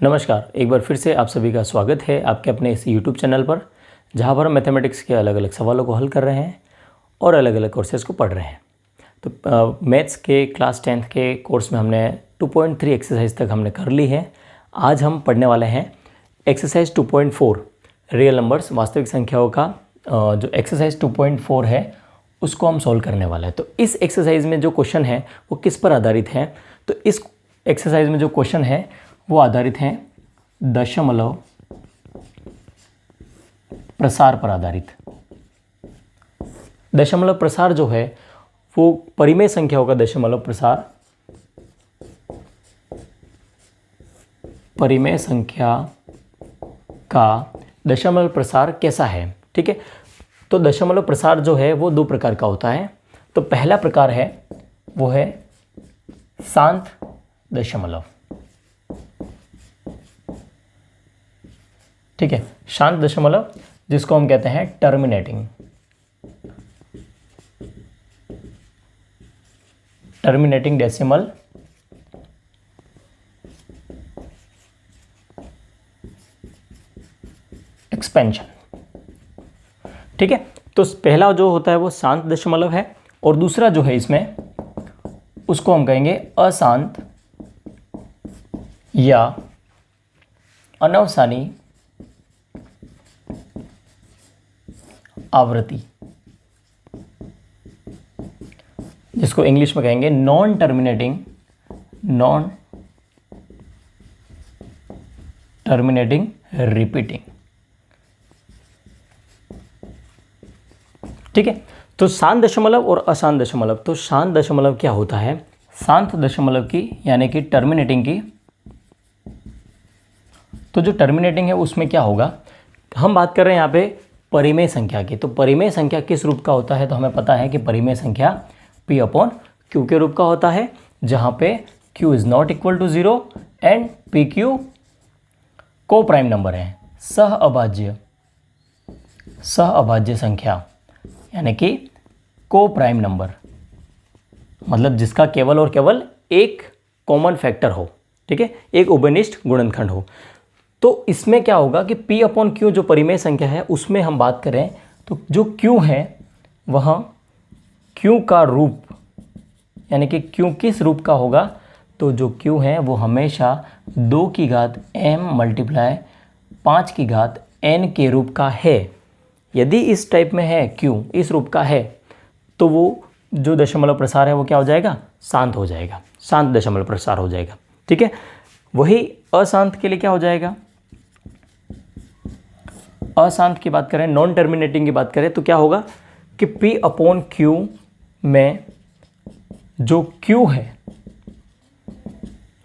नमस्कार, एक बार फिर से आप सभी का स्वागत है आपके अपने इस YouTube चैनल पर, जहां पर हम मैथमेटिक्स के अलग अलग सवालों को हल कर रहे हैं और अलग अलग कोर्सेज़ को पढ़ रहे हैं। तो मैथ्स के क्लास 10th के कोर्स में हमने 2.3 एक्सरसाइज तक हमने कर ली है। आज हम पढ़ने वाले हैं एक्सरसाइज 2.4 रियल नंबर्स, वास्तविक संख्याओं का जो एक्सरसाइज 2.4 है उसको हम सॉल्व करने वाले हैं। तो इस एक्सरसाइज में जो क्वेश्चन है वो किस पर आधारित है? तो इस एक्सरसाइज में जो क्वेश्चन है वो आधारित हैं दशमलव प्रसार पर आधारित। दशमलव प्रसार जो है वो परिमेय संख्याओं का दशमलव प्रसार, परिमेय संख्या का दशमलव प्रसार कैसा है। ठीक है, तो दशमलव प्रसार जो है वो दो प्रकार का होता है। तो पहला प्रकार है वो है शांत दशमलव। ठीक है, शांत दशमलव जिसको हम कहते हैं टर्मिनेटिंग डेसिमल एक्सपेंशन। ठीक है, तो पहला जो होता है वो शांत दशमलव है और दूसरा जो है इसमें उसको हम कहेंगे अशांत या अनवसानी आवृत्ति, जिसको इंग्लिश में कहेंगे नॉन टर्मिनेटिंग रिपीटिंग। ठीक है, तो शांत दशमलव और अशांत दशमलव। तो शांत दशमलव क्या होता है? शांत दशमलव की यानी कि टर्मिनेटिंग की, तो जो टर्मिनेटिंग है उसमें क्या होगा, हम बात कर रहे हैं यहाँ पे परिमेय संख्या की। तो परिमेय संख्या किस रूप का होता है? तो हमें पता है कि परिमेय संख्या P/Q के रूप का होता है, जहाँ पे Q is not equal to 0 and PQ को प्राइम नंबर है, सह अभाज्य संख्या यानी कि को प्राइम नंबर, मतलब जिसका केवल और केवल एक कॉमन फैक्टर हो। ठीक है, एक उभयनिष्ठ गुणनखंड हो। तो इसमें क्या होगा कि P/Q जो परिमेय संख्या है उसमें हम बात करें तो जो Q है वह Q का रूप यानी कि Q किस रूप का होगा? तो जो Q है वो हमेशा 2 की घात m मल्टीप्लाई 5 की घात n के रूप का है। यदि इस टाइप में है, Q इस रूप का है, तो वो जो दशमलव प्रसार है वो क्या हो जाएगा? शांत हो जाएगा, शांत दशमलव प्रसार हो जाएगा। ठीक है, वही अशांत के लिए क्या हो जाएगा? अशांत की बात करें, नॉन टर्मिनेटिंग की बात करें तो क्या होगा कि P/Q में जो Q है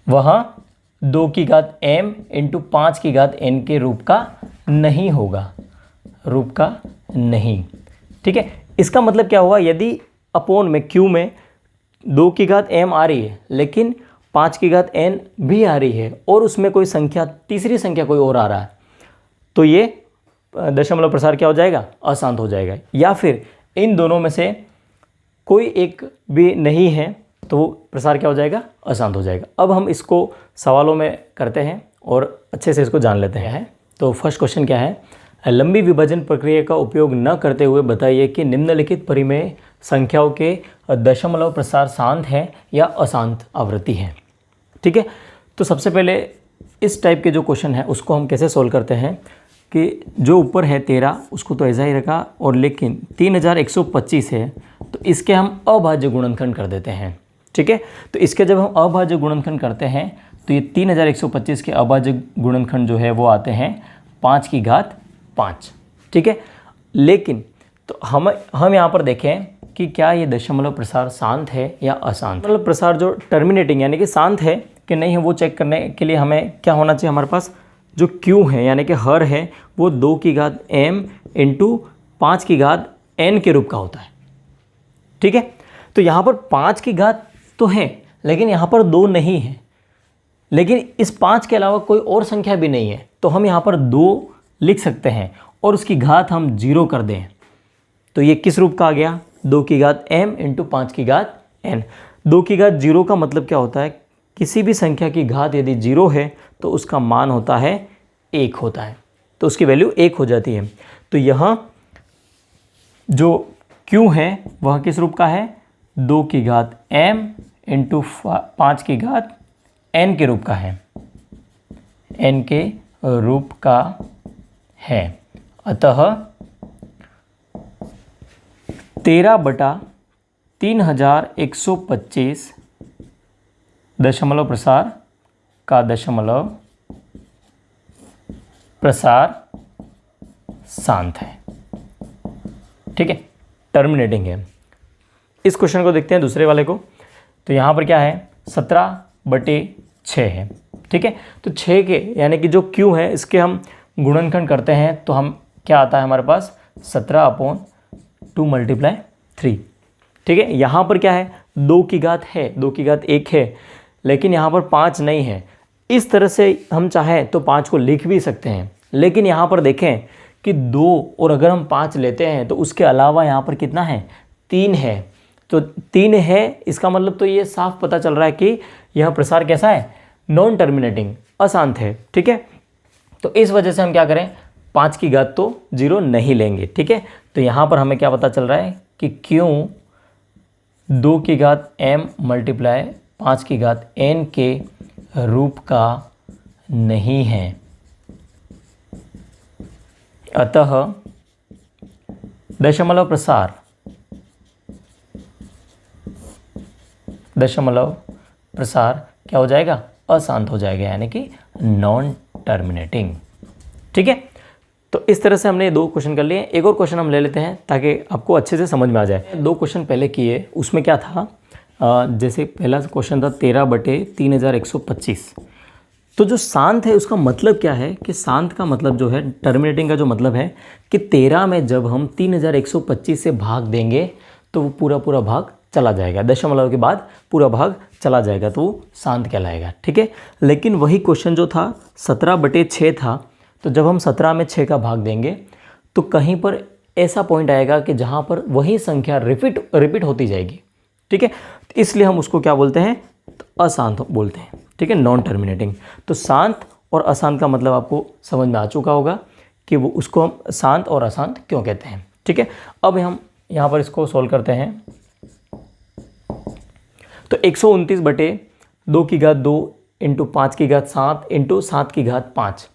वह 2 की घात m इंटू 5 की घात n के रूप का नहीं होगा, रूप का नहीं। ठीक है, इसका मतलब क्या हुआ? यदि अपोन में Q में 2 की घात m आ रही है लेकिन 5 की घात n भी आ रही है और उसमें कोई संख्या, तीसरी संख्या कोई और आ रहा है, तो ये दशमलव प्रसार क्या हो जाएगा? अशांत हो जाएगा। या फिर इन दोनों में से कोई एक भी नहीं है तो प्रसार क्या हो जाएगा? अशांत हो जाएगा। अब हम इसको सवालों में करते हैं और अच्छे से इसको जान लेते हैं। तो फर्स्ट क्वेश्चन क्या है? लंबी विभाजन प्रक्रिया का उपयोग न करते हुए बताइए कि निम्नलिखित परिमेय संख्याओं के दशमलव प्रसार शांत है या अशांत आवृत्ति है। ठीक है, तो सबसे पहले इस टाइप के जो क्वेश्चन है उसको हम कैसे सोल्व करते हैं कि जो ऊपर है 13 उसको तो ऐसा ही रखा, और लेकिन 3125 है तो इसके हम अभाज्य गुणनखंड कर देते हैं। ठीक है, तो इसके जब हम अभाज्य गुणनखंड करते हैं तो ये 3125 के अभाज्य गुणनखंड जो है वो आते हैं 5 की घात 5। ठीक है, लेकिन तो हम यहाँ पर देखें कि क्या ये दशमलव प्रसार शांत है या अशांत। मतलब प्रसार जो टर्मिनेटिंग यानी कि शांत है कि नहीं है वो चेक करने के लिए हमें क्या होना चाहिए? हमारे पास जो Q है यानी कि हर है वो 2 की घात m इंटू 5 की घात n के रूप का होता है। ठीक है, तो यहाँ पर 5 की घात तो है लेकिन यहाँ पर 2 नहीं है, लेकिन इस 5 के अलावा कोई और संख्या भी नहीं है, तो हम यहाँ पर 2 लिख सकते हैं और उसकी घात हम 0 कर दें तो ये किस रूप का आ गया? 2 की घात m इंटू 5 की घात n। 2 की घात 0 का मतलब क्या होता है? किसी भी संख्या की घात यदि 0 है तो उसका मान होता है 1 होता है, तो उसकी वैल्यू 1 हो जाती है। तो यहाँ जो q है वह किस रूप का है, 2 की घात m इंटू 5 की घात n के रूप का है, n के रूप का है। अतः 13/3125 दशमलव प्रसार का दशमलव प्रसार शांत है। ठीक है, टर्मिनेटिंग है। इस क्वेश्चन को देखते हैं दूसरे वाले को। तो यहाँ पर क्या है, 17/6 है। ठीक है, तो 6 के यानी कि जो q है इसके हम गुणनखंड करते हैं तो हम क्या आता है हमारे पास 17/2 × 3। ठीक है, यहाँ पर क्या है, 2 की घात है, 2 की घात 1 है, लेकिन यहाँ पर 5 नहीं है। इस तरह से हम चाहें तो 5 को लिख भी सकते हैं, लेकिन यहाँ पर देखें कि 2 और अगर हम 5 लेते हैं तो उसके अलावा यहाँ पर कितना है, 3 है। तो 3 है, इसका मतलब तो ये साफ पता चल रहा है कि यह प्रसार कैसा है, नॉन टर्मिनेटिंग, अशांत है। ठीक है, तो इस वजह से हम क्या करें, 5 की घात तो 0 नहीं लेंगे। ठीक है, तो यहाँ पर हमें क्या पता चल रहा है कि क्यों 2 की घात m मल्टीप्लाई 5 की घात n के रूप का नहीं है। अतः दशमलव प्रसार क्या हो जाएगा, अशांत हो जाएगा, यानी कि नॉन टर्मिनेटिंग। ठीक है, तो इस तरह से हमने 2 क्वेश्चन कर लिए। एक और क्वेश्चन हम ले लेते हैं ताकि आपको अच्छे से समझ में आ जाए। 2 क्वेश्चन पहले किए, उसमें क्या था, जैसे पहला क्वेश्चन था 13/3125। तो जो शांत है उसका मतलब क्या है कि शांत का मतलब जो है, टर्मिनेटिंग का जो मतलब है कि 13 में जब हम 3125 से भाग देंगे तो वो पूरा भाग चला जाएगा, दशमलव के बाद पूरा भाग चला जाएगा, तो वो शांत कहलाएगा। ठीक है, लेकिन वही क्वेश्चन जो था 17/6 था, तो जब हम 17 में 6 का भाग देंगे तो कहीं पर ऐसा पॉइंट आएगा कि जहाँ पर वही संख्या रिपीट होती जाएगी। ठीक है, तो इसलिए हम उसको क्या बोलते हैं, तो अशांत बोलते हैं। ठीक है, नॉन टर्मिनेटिंग। तो शांत और अशांत का मतलब आपको समझ में आ चुका होगा कि वो उसको हम शांत और अशांत क्यों कहते हैं। ठीक है, अब हम यहाँ पर इसको सोल्व करते हैं। तो 129/2 की घात 2 इंटू 5 की घात 7 इंटू 7 की घात 5।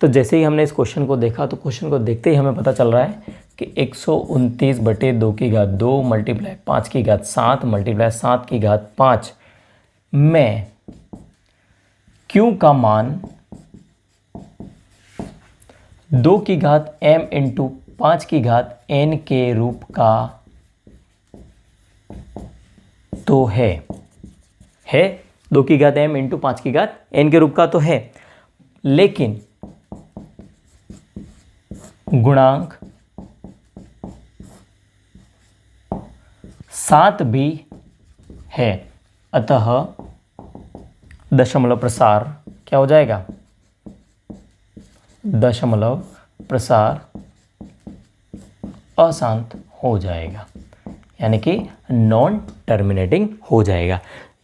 तो जैसे ही हमने इस क्वेश्चन को देखा तो क्वेश्चन को देखते ही हमें पता चल रहा है कि 129/2 की घात 2 मल्टीप्लाई 5 की घात 7 मल्टीप्लाई 7 की घात 5 में q का मान 2 की घात m इंटू 5 की घात n के रूप का तो है 2 की घात m इंटू 5 की घात n के रूप का तो है, लेकिन गुणांक 7 भी है। अतः दशमलव प्रसार क्या हो जाएगा, दशमलव प्रसार अशांत हो जाएगा, यानी कि नॉन टर्मिनेटिंग हो जाएगा।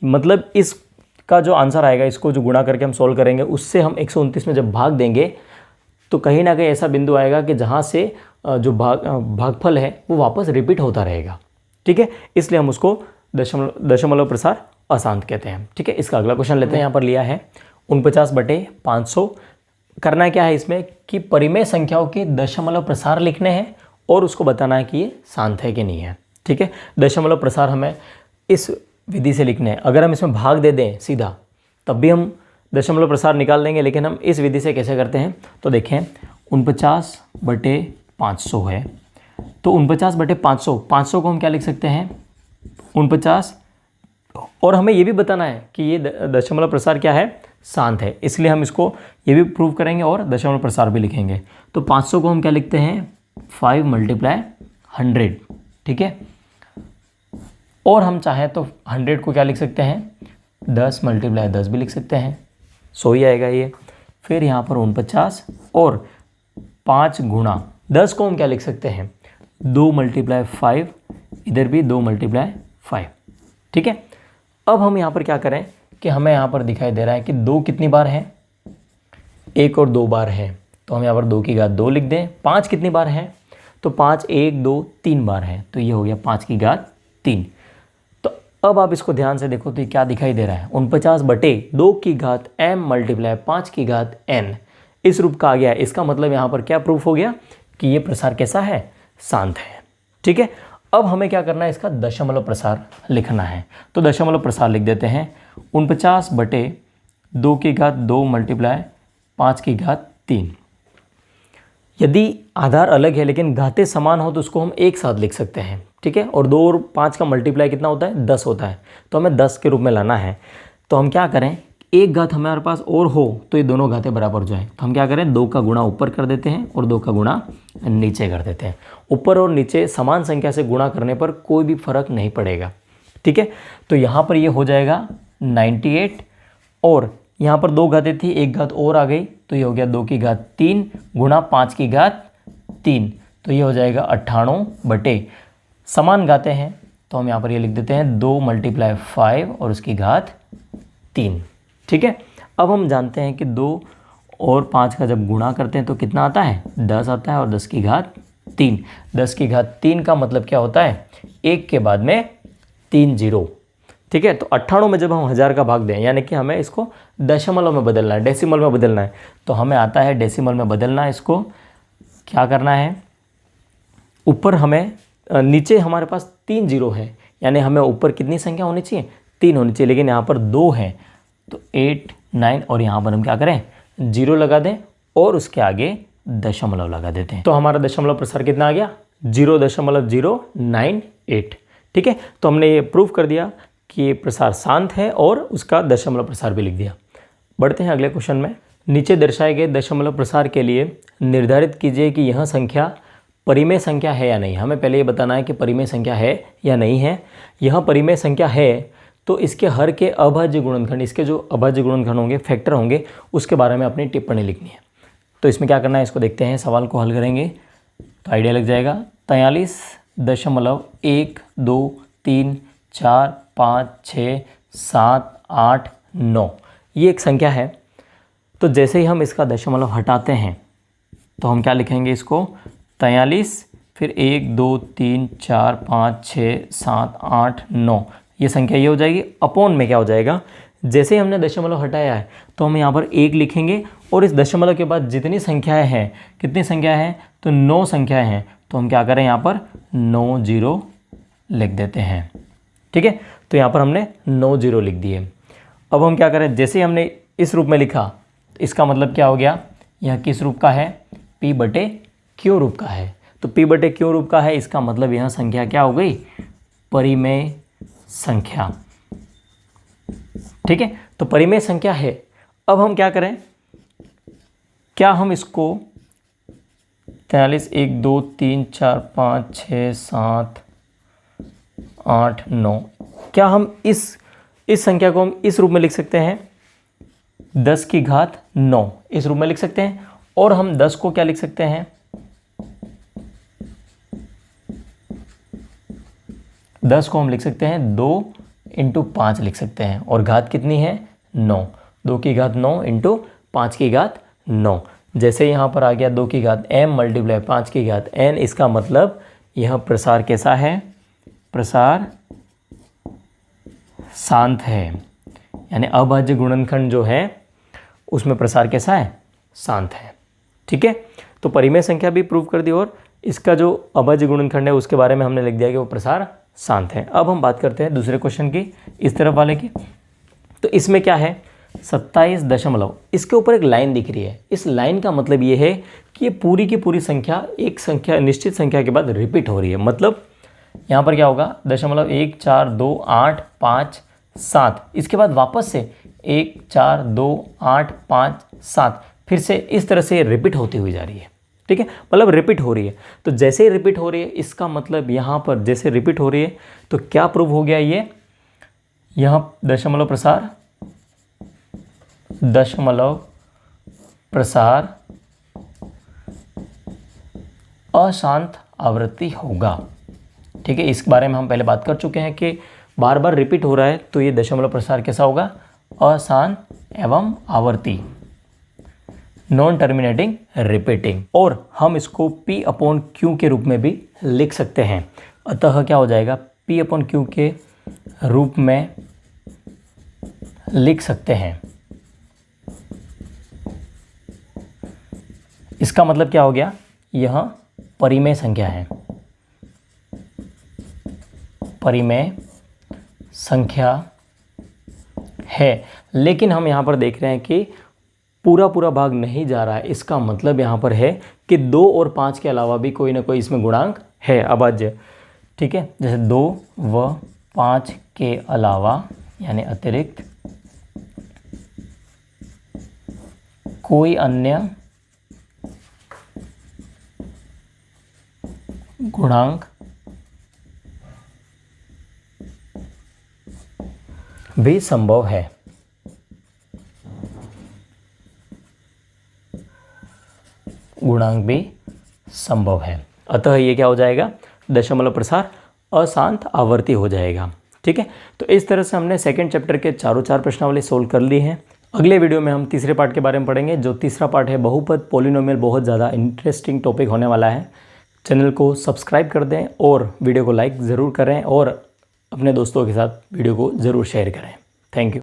मतलब इसका जो आंसर आएगा, इसको जो गुणा करके हम सॉल्व करेंगे, उससे हम 129 में जब भाग देंगे तो कहीं ना कहीं ऐसा बिंदु आएगा कि जहाँ से जो भागफल है वो वापस रिपीट होता रहेगा। ठीक है, इसलिए हम उसको दशमलव प्रसार अशांत कहते हैं। ठीक है, इसका अगला क्वेश्चन लेते हैं। यहाँ पर लिया है 49/500। करना क्या है इसमें कि परिमेय संख्याओं के दशमलव प्रसार लिखने हैं और उसको बताना है कि ये शांत है कि नहीं है। ठीक है, दशमलव प्रसार हमें इस विधि से लिखने हैं। अगर हम इसमें भाग दे दें सीधा तब भी हम दशमलव प्रसार निकाल देंगे, लेकिन हम इस विधि से कैसे करते हैं तो देखें 49/500 है। तो 49/500, 500 को हम क्या लिख सकते हैं 49, और हमें ये भी बताना है कि ये दशमलव प्रसार क्या है, शांत है, इसलिए हम इसको ये भी प्रूव करेंगे और दशमलव प्रसार भी लिखेंगे। तो 500 को हम क्या लिखते हैं 5 × 100। ठीक है, और हम चाहें तो 100 को क्या लिख सकते हैं 10 × 10 भी लिख सकते हैं, सो ही आएगा ये। फिर यहाँ पर 49 और 5 × 10 को हम क्या लिख सकते हैं 2 × 5, इधर भी 2 × 5। ठीक है, अब हम यहाँ पर क्या करें कि हमें यहाँ पर दिखाई दे रहा है कि 2 कितनी बार है 1 और 2 बार है, तो हम यहाँ पर 2 की घात 2 लिख दें। 5 कितनी बार है, तो 5 1 2 3 बार है, तो ये हो गया 5 की घात 3। तो अब आप इसको ध्यान से देखो तो ये क्या दिखाई दे रहा है, 49/2 की घात m मल्टीप्लाई 5 की घात n इस रूप का आ गया है। इसका मतलब यहाँ पर क्या प्रूफ हो गया कि ये प्रसार कैसा है, शांत है। ठीक है, अब हमें क्या करना है, इसका दशमलव प्रसार लिखना है। तो दशमलव प्रसार लिख देते हैं 49/2 की घात 2 मल्टीप्लाई 5 की घात 3। यदि आधार अलग है लेकिन घातें समान हो तो उसको हम एक साथ लिख सकते हैं। ठीक है, और 2 और 5 का मल्टीप्लाई कितना होता है, 10 होता है, तो हमें 10 के रूप में लाना है। तो हम क्या करें, एक घात हमारे पास और हो तो ये दोनों घातें बराबर हो जाए, तो हम क्या करें, 2 का गुणा ऊपर कर देते हैं और 2 का गुणा नीचे कर देते हैं। ऊपर और नीचे समान संख्या से गुणा करने पर कोई भी फर्क नहीं पड़ेगा। ठीक है, तो यहाँ पर ये हो जाएगा 98 और यहाँ पर 2 घातें थी, एक घात और आ गई, तो ये हो गया 2 की घात 3 गुणा 5 की घात 3, तो ये हो जाएगा 98 समान घातें हैं तो हम यहाँ पर ये लिख देते हैं 2 मल्टीप्लाई 5 और उसकी घात 3। ठीक है, अब हम जानते हैं कि 2 और 5 का जब गुणा करते हैं तो कितना आता है, 10 आता है और 10 की घात 3। 10 की घात 3 का मतलब क्या होता है, 1 के बाद में 3 जीरो। ठीक है, तो 98 में जब हम 1000 का भाग दें, यानी कि हमें इसको दशमलव में बदलना है, डेसिमल में बदलना है, तो हमें आता है डेसिमल में बदलना है। इसको क्या करना है, ऊपर हमें नीचे हमारे पास 3 जीरो है, यानी हमें ऊपर कितनी संख्या होनी चाहिए, 3 होनी चाहिए, लेकिन यहाँ पर 2 है, तो 8 9 और यहाँ पर हम क्या करें, 0 लगा दें और उसके आगे दशमलव लगा देते हैं। तो हमारा दशमलव प्रसार कितना आ गया, 0.098। ठीक है, तो हमने ये प्रूव कर दिया कि ये प्रसार शांत है और उसका दशमलव प्रसार भी लिख दिया। बढ़ते हैं अगले क्वेश्चन में। नीचे दर्शाए गए दशमलव प्रसार के लिए निर्धारित कीजिए कि यह संख्या परिमेय संख्या है या नहीं। हमें पहले ये बताना है कि परिमेय संख्या है या नहीं है। यह परिमेय संख्या है तो इसके हर के अभाज्य गुणनखंड, इसके जो अभाज्य गुणनखंड होंगे, फैक्टर होंगे, उसके बारे में अपनी टिप्पणी लिखनी है। तो इसमें क्या करना है, इसको देखते हैं, सवाल को हल करेंगे तो आइडिया लग जाएगा। 43.123456789 ये एक संख्या है। तो जैसे ही हम इसका दशमलव हटाते हैं तो हम क्या लिखेंगे, इसको 43 फिर 1 2 3 4 5 6 7 8 9 ये संख्या ये हो जाएगी। अपॉन में क्या हो जाएगा, जैसे ही हमने दशमलव हटाया है तो हम यहाँ पर 1 लिखेंगे और इस दशमलव के बाद जितनी संख्याएं हैं, कितनी संख्याएं हैं, तो 9 संख्याएं हैं, तो हम क्या करें, यहाँ पर 9 जीरो लिख देते हैं। ठीक है, तो यहाँ पर हमने 9 जीरो लिख दिए। अब हम क्या करें, जैसे ही हमने इस रूप में लिखा तो इसका मतलब क्या हो गया, यह किस रूप का है, P/Q रूप का है। तो P/Q रूप का है, इसका मतलब यह संख्या क्या हो गई, परिमेय संख्या। ठीक है, तो परिमेय संख्या है। अब हम क्या करें, क्या हम इसको 43 1 2 3 4 5 6 7 8 9 क्या हम इस संख्या को हम इस रूप में लिख सकते हैं, 10 की घात 9 इस रूप में लिख सकते हैं। और हम 10 को क्या लिख सकते हैं, 10 को हम लिख सकते हैं 2 × 5 लिख सकते हैं, और घात कितनी है, 9। 2 की घात 9 × 5 की घात 9। जैसे यहाँ पर आ गया 2 की घात m मल्टीप्लाई 5 की घात n, इसका मतलब यह प्रसार कैसा है, प्रसार शांत है, यानी अभाज्य गुणनखंड जो है उसमें प्रसार कैसा है, शांत है। ठीक है, तो परिमेय संख्या भी प्रूव कर दी और इसका जो अभाज्य गुणनखंड है उसके बारे में हमने लिख दिया कि वो प्रसार शांत है। अब हम बात करते हैं दूसरे क्वेश्चन की, इस तरफ वाले की। तो इसमें क्या है, 27 दशमलव, इसके ऊपर एक लाइन दिख रही है। इस लाइन का मतलब ये है कि ये पूरी की पूरी संख्या एक संख्या निश्चित संख्या के बाद रिपीट हो रही है। मतलब यहाँ पर क्या होगा, 0.1 4 2 8 5 7, इसके बाद वापस से 1 4 2 8 5 7, फिर से इस तरह से रिपीट होती हुई जा रही है। ठीक है, मतलब रिपीट हो रही है। तो जैसे ही रिपीट हो रही है, इसका मतलब यहाँ पर जैसे रिपीट हो रही है तो क्या प्रूव हो गया, ये यहाँ दशमलव प्रसार अशांत आवृत्ति होगा। ठीक है, इस बारे में हम पहले बात कर चुके हैं कि बार बार रिपीट हो रहा है तो ये दशमलव प्रसार कैसा होगा, अशांत एवं आवर्ती। नॉन टर्मिनेटिंग रिपीटिंग, और हम इसको P अपॉन Q के रूप में भी लिख सकते हैं। अतः क्या हो जाएगा, P अपॉन Q के रूप में लिख सकते हैं। इसका मतलब क्या हो गया, यह परिमेय संख्या है, परिमेय संख्या है। लेकिन हम यहाँ पर देख रहे हैं कि पूरा भाग नहीं जा रहा है। इसका मतलब यहाँ पर है कि 2 और 5 के अलावा भी कोई ना कोई इसमें गुणांक है, अभाज्य। ठीक है, जैसे 2 व 5 के अलावा यानी अतिरिक्त कोई अन्य गुणांक भी संभव है। गुणांक भी संभव है। अतः ये क्या हो जाएगा, दशमलव प्रसार अशांत आवर्ती हो जाएगा। ठीक है, तो इस तरह से हमने सेकंड चैप्टर के चारों 4 प्रश्नावली सोल्व कर ली हैं। अगले वीडियो में हम तीसरे पार्ट के बारे में पढ़ेंगे। जो तीसरा पार्ट है बहुपद पॉलिनोमियल, बहुत ज़्यादा इंटरेस्टिंग टॉपिक होने वाला है। चैनल को सब्सक्राइब कर दें और वीडियो को लाइक ज़रूर करें और अपने दोस्तों के साथ वीडियो को ज़रूर शेयर करें। Thank you.